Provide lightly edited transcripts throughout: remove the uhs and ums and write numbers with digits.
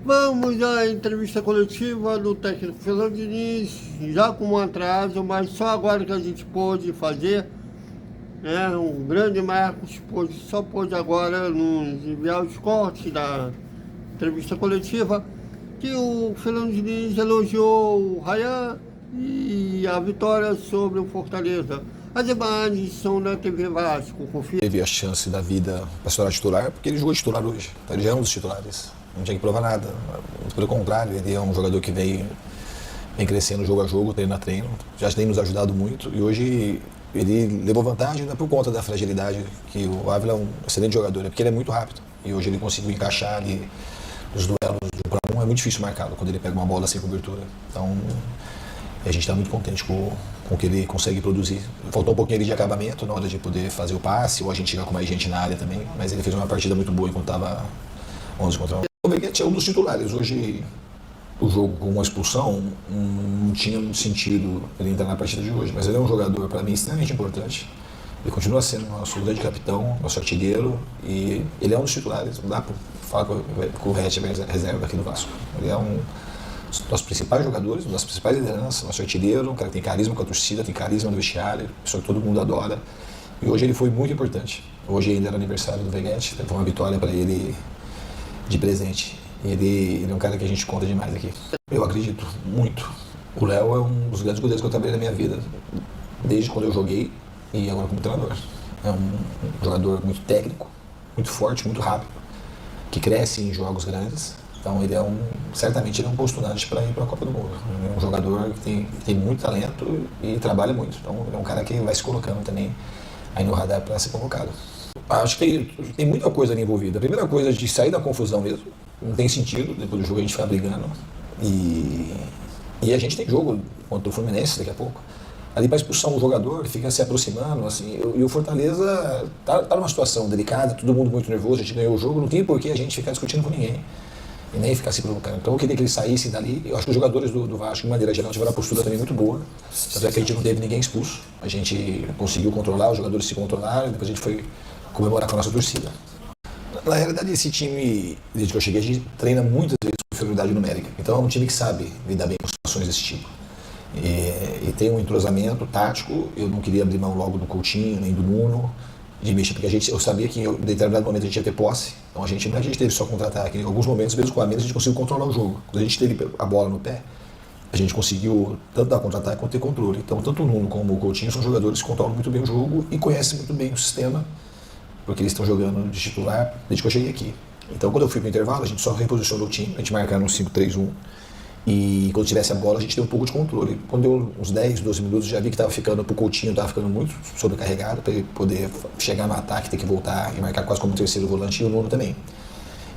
Vamos à entrevista coletiva do técnico Fernando Diniz, já com um atraso, mas só agora que a gente pôde fazer, né? Um grande Marcos só pôde agora nos enviar os cortes da entrevista coletiva, que o Fernando Diniz elogiou o Ryan e a vitória sobre o Fortaleza. As imagens são da TV Vasco, confia. Teve a chance da vida para se tornar titular, porque ele jogou titular hoje, ele já é um dos titulares. Não tinha que provar nada, pelo contrário, ele é um jogador que vem crescendo jogo a jogo, treino a treino, já tem nos ajudado muito e hoje ele levou vantagem por conta da fragilidade, que o Ávila é um excelente jogador, é porque ele é muito rápido e hoje ele conseguiu encaixar ali nos duelos de 1 para 1, é muito difícil marcá-lo quando ele pega uma bola sem cobertura, então a gente está muito contente com o que ele consegue produzir. Faltou um pouquinho ali de acabamento na hora de poder fazer o passe, ou a gente chegar com mais gente na área também, mas ele fez uma partida muito boa enquanto estava 11 contra 1. O Veguete é um dos titulares. Hoje, o jogo com uma expulsão não tinha muito sentido ele entrar na partida de hoje, mas ele é um jogador, para mim, extremamente importante. Ele continua sendo nosso grande capitão, nosso artilheiro, e ele é um dos titulares. Não dá para falar que o Rete é reserva aqui do Vasco. Ele é um dos nossos principais jogadores, uma das principais lideranças, nosso artilheiro, um cara que tem carisma com a torcida, tem carisma no vestiário, pessoa que todo mundo adora. E hoje ele foi muito importante. Hoje ainda era aniversário do Veguete, foi uma vitória para ele de presente. Ele é um cara que a gente conta demais aqui. Eu acredito muito. O Léo é um dos grandes goleiros que eu trabalhei na minha vida, desde quando eu joguei e agora como treinador. É um jogador muito técnico, muito forte, muito rápido, que cresce em jogos grandes. Então ele certamente ele é um postulante para ir para a Copa do Mundo. Ele é um jogador que tem muito talento e trabalha muito. Então ele é um cara que vai se colocando também aí no radar para ser convocado. Acho que tem muita coisa ali envolvida. A primeira coisa é de sair da confusão mesmo. Não tem sentido, depois do jogo a gente ficar brigando. E a gente tem jogo contra o Fluminense daqui a pouco. Ali para expulsar um jogador, fica se aproximando, assim. E o Fortaleza tá numa situação delicada, todo mundo muito nervoso, a gente ganhou o jogo, não tem por que a gente ficar discutindo com ninguém. E nem ficar se provocando. Então eu queria que eles saíssem dali. Eu acho que os jogadores do Vasco, de maneira geral, tiveram uma postura também muito boa. Tanto é que a gente não teve ninguém expulso. A gente conseguiu controlar, os jogadores se controlaram, e depois a gente foi comemorar com a nossa torcida. Na realidade, esse time, desde que eu cheguei, a gente treina muitas vezes com superioridade numérica. Então é um time que sabe lidar bem com situações desse tipo. E tem um entrosamento tático. Eu não queria abrir mão logo do Coutinho, nem do Nuno, de mexer, porque eu sabia que em determinado momento a gente ia ter posse. Então não é que a gente teve só contra-ataque. Em alguns momentos, mesmo com a menos, a gente conseguiu controlar o jogo. Quando a gente teve a bola no pé, a gente conseguiu tanto dar contra-ataque quanto ter controle. Então, tanto o Nuno como o Coutinho são jogadores que controlam muito bem o jogo e conhecem muito bem o sistema, porque eles estão jogando de titular desde que eu cheguei aqui. Então, quando eu fui para o intervalo, a gente só reposicionou o time, a gente marcava um 5-3-1. E quando tivesse a bola, a gente teve um pouco de controle. Quando deu uns 10, 12 minutos, já vi que estava ficando pro Coutinho, estava ficando muito sobrecarregado para ele poder chegar no ataque, ter que voltar e marcar quase como terceiro volante, e o Nuno também.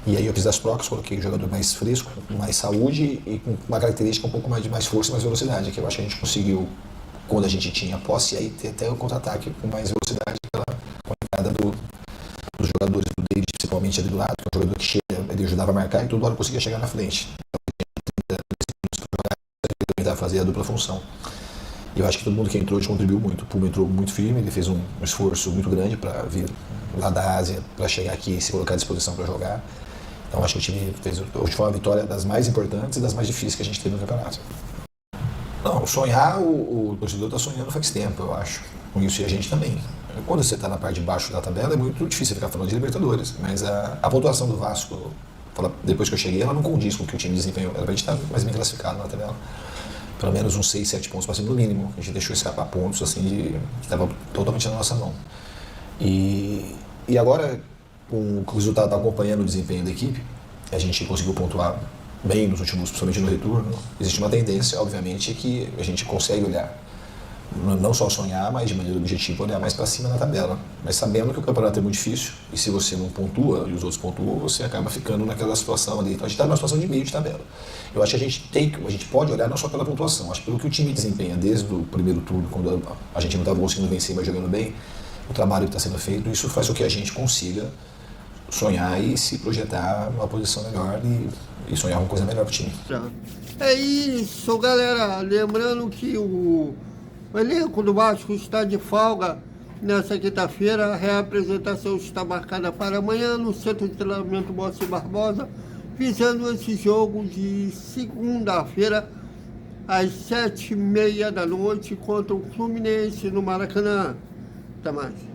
E aí eu fiz as trocas, coloquei o jogador mais fresco, com mais saúde e com uma característica um pouco mais de mais força e mais velocidade, que eu acho que a gente conseguiu, quando a gente tinha posse, aí ter até o contra-ataque com mais velocidade, aquela entrada dos jogadores do David, principalmente ali do lado, que é um jogador que chega, ele ajudava a marcar e toda hora conseguia chegar na frente. Tentar fazer a dupla função. E eu acho que todo mundo que entrou contribuiu muito. O Puma entrou muito firme, ele fez um esforço muito grande para vir lá da Ásia, para chegar aqui e se colocar à disposição para jogar. Então acho que o time fez. Hoje foi uma vitória das mais importantes e das mais difíceis que a gente teve no campeonato. Não, sonhar, o torcedor está sonhando faz tempo, eu acho. Com isso e a gente também. Quando você está na parte de baixo da tabela, é muito difícil ficar falando de Libertadores. Mas a pontuação do Vasco, depois que eu cheguei, ela não condiz com o que o time desempenhou. Era para a gente estar mais bem classificado na tabela. Pelo menos uns 6, 7 pontos para cima do mínimo. A gente deixou escapar pontos assim que estava totalmente na nossa mão. E agora, com o resultado está acompanhando o desempenho da equipe, a gente conseguiu pontuar bem nos últimos, principalmente no retorno. Existe uma tendência, obviamente, que a gente consegue olhar, não só sonhar, mas de maneira objetiva, olhar mais para cima na tabela. Mas sabendo que o campeonato é muito difícil, e se você não pontua e os outros pontuam, você acaba ficando naquela situação ali. Então a gente está numa situação de meio de tabela. Eu acho que a gente pode olhar não só pela pontuação, acho que pelo que o time desempenha desde o primeiro turno, quando a gente não estava conseguindo vencer, mas jogando bem, o trabalho que está sendo feito, isso faz com que a gente consiga sonhar e se projetar numa posição melhor e sonhar uma coisa melhor para o time. É isso, galera. Lembrando que o elenco do Vasco está de folga nessa quinta-feira. A reapresentação está marcada para amanhã no Centro de Treinamento Moacir Barbosa. visando esse jogo de segunda-feira, às 7h30 da noite, contra o Fluminense no Maracanã. Até mais.